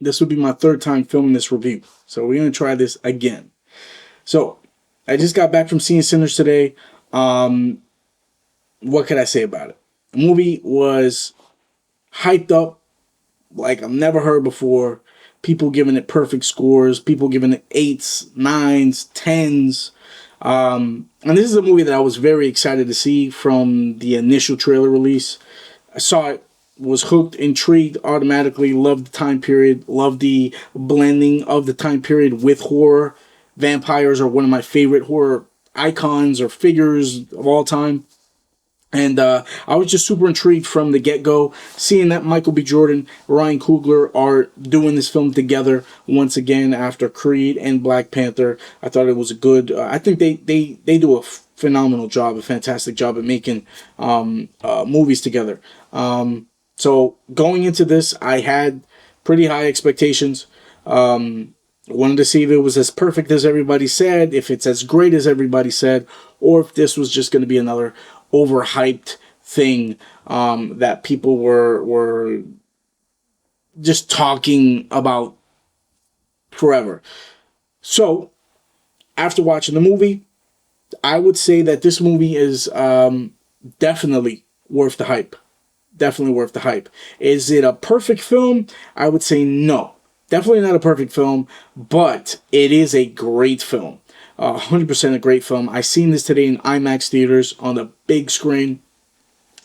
This would be my third time filming this review. So we're going to try this again. So I just got back from seeing Sinners today. What could I say about it? The movie was hyped up like I've never heard before. People giving it perfect scores. People giving it 8s, 9s, 10s. And this is a movie that I was very excited to see from the initial trailer release. I saw it, was hooked, intrigued, automatically, loved the time period, loved the blending of the time period with horror. Vampires are one of my favorite horror icons or figures of all time. And I was just super intrigued from the get-go, seeing that Michael B. Jordan, Ryan Coogler are doing this film together once again after Creed and Black Panther. I thought it was a good... I think they do a phenomenal job, a fantastic job at making movies together. So going into this, I had pretty high expectations. Wanted to see if it was as perfect as everybody said, if it's as great as everybody said, or if this was just going to be another overhyped thing that people were just talking about forever. So, after watching the movie, I would say that this movie is definitely worth the hype. Definitely worth the hype. Is it a perfect film? I would say no. Definitely not a perfect film, but it is a great film. 100% a great film. I seen this today in IMAX theaters on the big screen,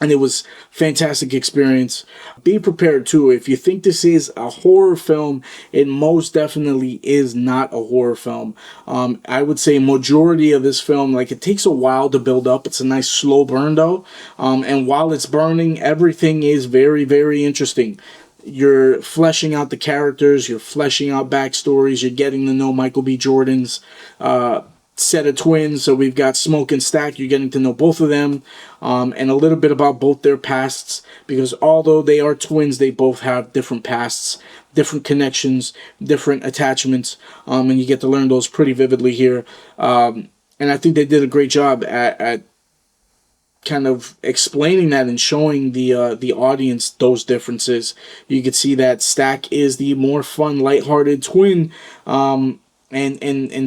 and it was fantastic experience. Be prepared too. If you think this is a horror film, it most definitely is not a horror film. I would say majority of this film, like, it takes a while to build up. It's a nice slow burn though, and while it's burning, everything is very, very interesting. You're fleshing out the characters, you're fleshing out backstories, you're getting to know Michael B. Jordan's set of twins. So we've got Smoke and Stack, you're getting to know both of them, and a little bit about both their pasts, because although they are twins, they both have different pasts, different connections, different attachments, and you get to learn those pretty vividly here. And I think they did a great job at kind of explaining that and showing the audience those differences. You could see that Stack is the more fun, lighthearted twin, and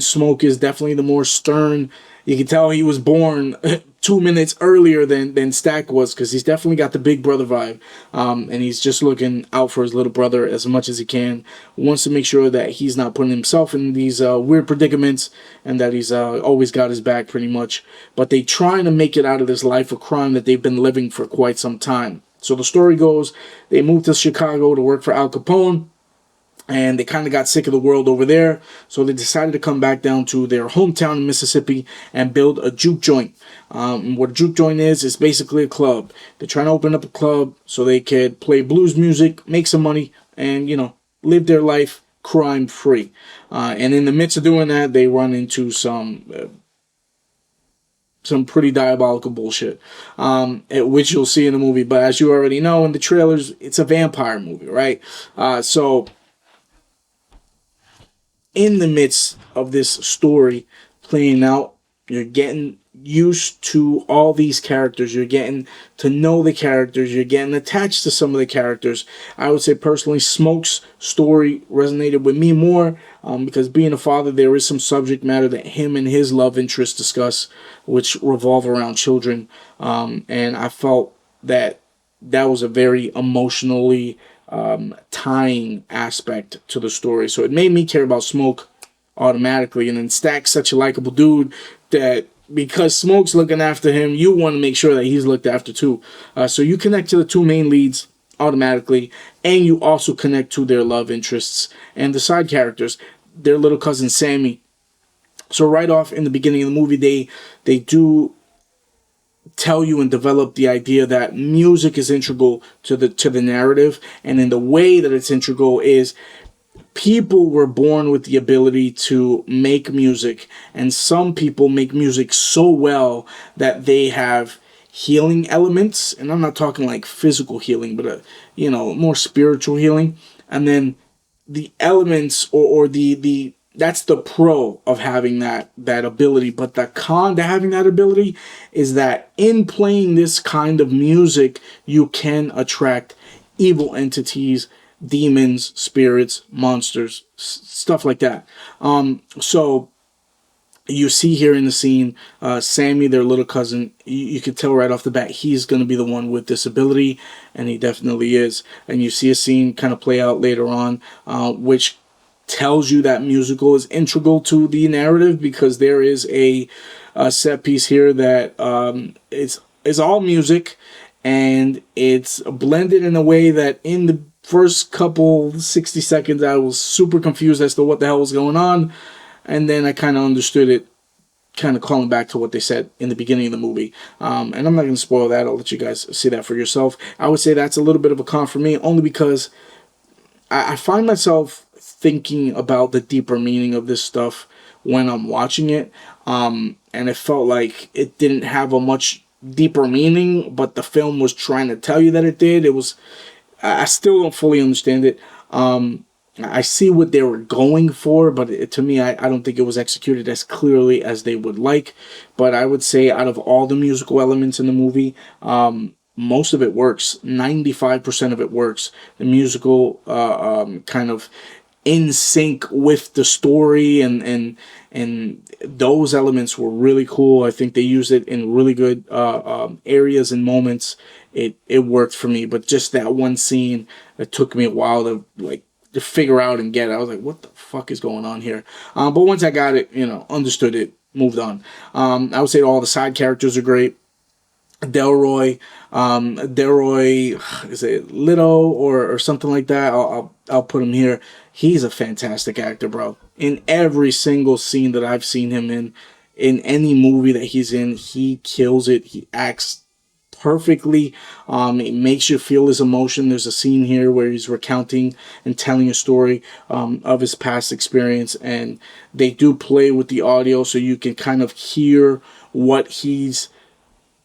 Smoke is definitely the more stern. You can tell he was born 2 minutes earlier than Stack was, because he's definitely got the big brother vibe, and he's just looking out for his little brother as much as he can. Wants to make sure that he's not putting himself in these weird predicaments, and that he's always got his back pretty much. But they trying to make it out of this life of crime that they've been living for quite some time. So the story goes, they moved to Chicago to work for Al Capone, and they kind of got sick of the world over there, so they decided to come back down to their hometown in Mississippi and build a juke joint. What a juke joint is basically a club. They're trying to open up a club so they could play blues music, make some money, and, live their life crime-free. And in the midst of doing that, they run into some pretty diabolical bullshit, which you'll see in the movie. But as you already know in the trailers, it's a vampire movie, right? So in the midst of this story playing out, you're getting used to all these characters. You're getting to know the characters. You're getting attached to some of the characters. I would say personally, Smoke's story resonated with me more, because being a father, there is some subject matter that him and his love interest discuss, which revolve around children. And I felt that was a very emotionally tying aspect to the story. So it made me care about Smoke automatically. And then Stack's such a likable dude that because Smoke's looking after him, you want to make sure that he's looked after too. So you connect to the two main leads automatically, and you also connect to their love interests and the side characters, their little cousin Sammy. So right off in the beginning of the movie, they do tell you and develop the idea that music is integral to the narrative, and in the way that it's integral is people were born with the ability to make music, and some people make music so well that they have healing elements, and I'm not talking like physical healing, but more spiritual healing. And then the elements or the that's the pro of having that ability. But the con to having that ability is that in playing this kind of music, you can attract evil entities, demons, spirits, monsters, stuff like that. So you see here in the scene, Sammy, their little cousin, you can tell right off the bat he's going to be the one with this ability, and he definitely is. And you see a scene kind of play out later on, which tells you that musical is integral to the narrative, because there is a set piece here that is all music, and it's blended in a way that in the first couple 60 seconds I was super confused as to what the hell was going on, and then I kind of understood it, kind of calling back to what they said in the beginning of the movie. And I'm not going to spoil that. I'll let you guys see that for yourself. I would say that's a little bit of a con for me, only because I find myself thinking about the deeper meaning of this stuff when I'm watching it. And it felt like it didn't have a much deeper meaning, but the film was trying to tell you that it did. I still don't fully understand it. I see what they were going for, but to me, I don't think it was executed as clearly as they would like. But I would say out of all the musical elements in the movie, most of it works. 95% of it works. The musical kind of in sync with the story, and those elements were really cool. I think they used it in really good areas and moments. It worked for me, but just that one scene, it took me a while to figure out and get it. I was like, what the fuck is going on here? But once I got it, understood it, moved on. I would say all the side characters are great. Delroy, is it Lito or something like that? I'll put him here. He's a fantastic actor, bro. In every single scene that I've seen him in any movie that he's in, he kills it. He acts perfectly. It makes you feel his emotion. There's a scene here where he's recounting and telling a story of his past experience, and they do play with the audio so you can kind of hear what he's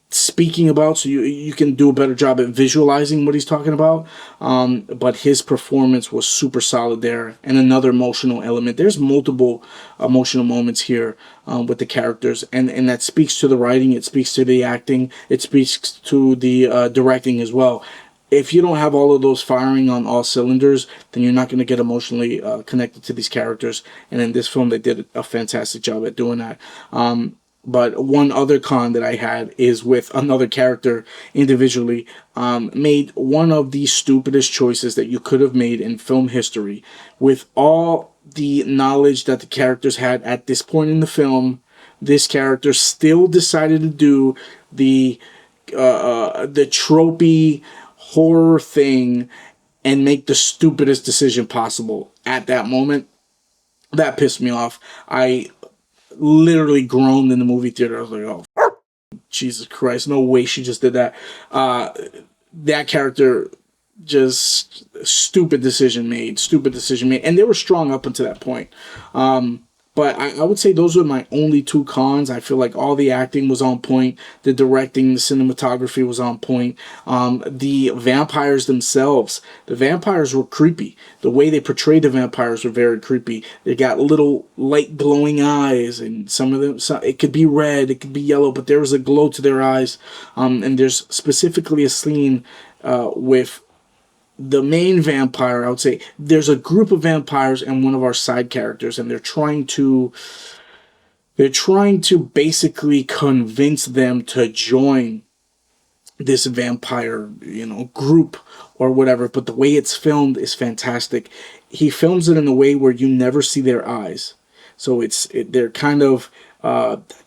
speaking about, so you can do a better job at visualizing what he's talking about. But his performance was super solid there. And another emotional element, there's multiple emotional moments here with the characters, and that speaks to the writing, it speaks to the acting, it speaks to the directing as well. If you don't have all of those firing on all cylinders, then you're not going to get emotionally connected to these characters. And in this film, they did a fantastic job at doing that. But one other con that I had is with another character individually, made one of the stupidest choices that you could have made in film history. With all the knowledge that the characters had at this point in the film, this character still decided to do the tropey horror thing and make the stupidest decision possible at that moment. That pissed me off. I literally groaned in the movie theater. I was like, oh, Jesus Christ, no way she just did that. That character, just stupid decision made. And they were strong up until that point. But I would say those were my only two cons. I feel like all the acting was on point. The directing, the cinematography was on point. The vampires themselves, the vampires were creepy. The way they portrayed the vampires were very creepy. They got little light glowing eyes, and some of them, it could be red, it could be yellow, but there was a glow to their eyes. And there's specifically a scene with the main vampire. I would say there's a group of vampires and one of our side characters, and they're trying to basically convince them to join this vampire, group or whatever. But the way it's filmed is fantastic. He films it in a way where you never see their eyes, so they're kind of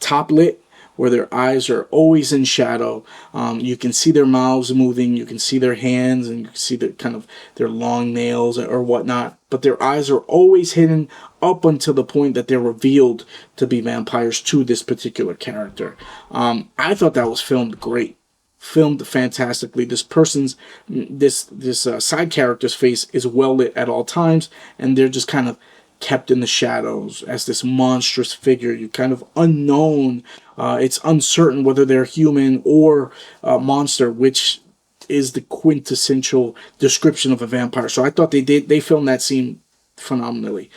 top lit, where their eyes are always in shadow. You can see their mouths moving, you can see their hands, and you can see their long nails or whatnot. But their eyes are always hidden up until the point that they're revealed to be vampires to this particular character. I thought that was filmed great. Filmed fantastically. This side character's face is well lit at all times, and they're just kind of kept in the shadows as this monstrous figure. You kind of unknown. It's uncertain whether they're human or monster, which is the quintessential description of a vampire. So I thought they filmed that scene phenomenally.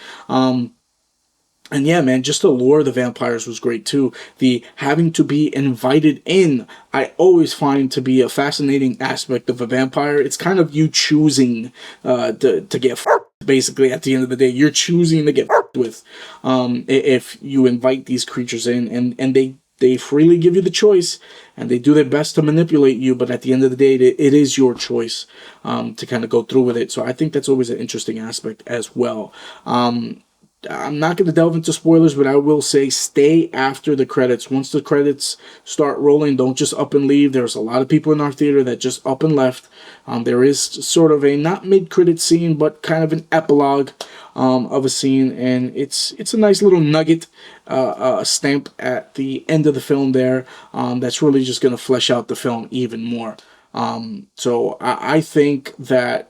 And yeah, man, just the lore of the vampires was great too. The having to be invited in, I always find to be a fascinating aspect of a vampire. It's kind of you choosing to get f***ed, basically, at the end of the day. You're choosing to get f***ed with if you invite these creatures in, and they freely give you the choice, and they do their best to manipulate you, but at the end of the day, it is your choice to kind of go through with it. So I think that's always an interesting aspect as well. I'm not going to delve into spoilers, but I will say stay after the credits. Once the credits start rolling, don't just up and leave. There's a lot of people in our theater that just up and left. There is sort of a not mid-credit scene, but kind of an epilogue of a scene, and it's a nice little nugget, stamp at the end of the film there. That's really just going to flesh out the film even more. So I think this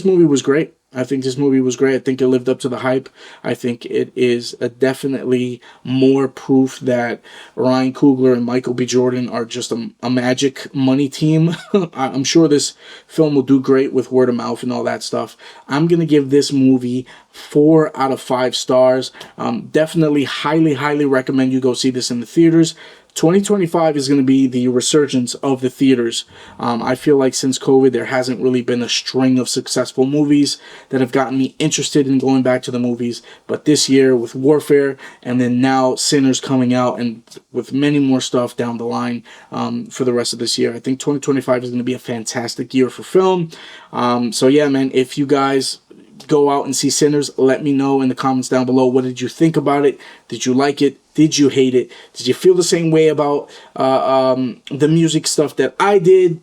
movie was great. I think this movie was great. I think it lived up to the hype. I think it is definitely more proof that Ryan Coogler and Michael B. Jordan are just a magic money team. I'm sure this film will do great with word of mouth and all that stuff. I'm going to give this movie 4 out of 5 stars. Definitely highly, highly recommend you go see this in the theaters. 2025 is going to be the resurgence of the theaters. I feel like since COVID, there hasn't really been a string of successful movies that have gotten me interested in going back to the movies. But this year, with Warfare, and then now Sinners coming out, and with many more stuff down the line for the rest of this year, I think 2025 is going to be a fantastic year for film. So yeah, man, if you guys go out and see Sinners, let me know in the comments down below. What did you think about it? Did you like it? Did you hate it? Did you feel the same way about the music stuff that I did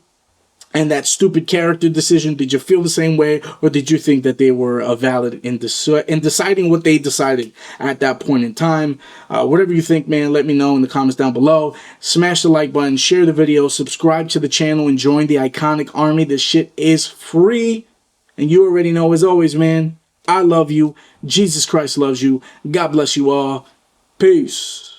and that stupid character decision? Did you feel the same way, or did you think that they were valid in deciding what they decided at that point in time? Whatever you think, man, let me know in the comments down below. Smash the like button, share the video, subscribe to the channel, and join the iconic army. This shit is free. And you already know, as always, man, I love you. Jesus Christ loves you. God bless you all. Peace.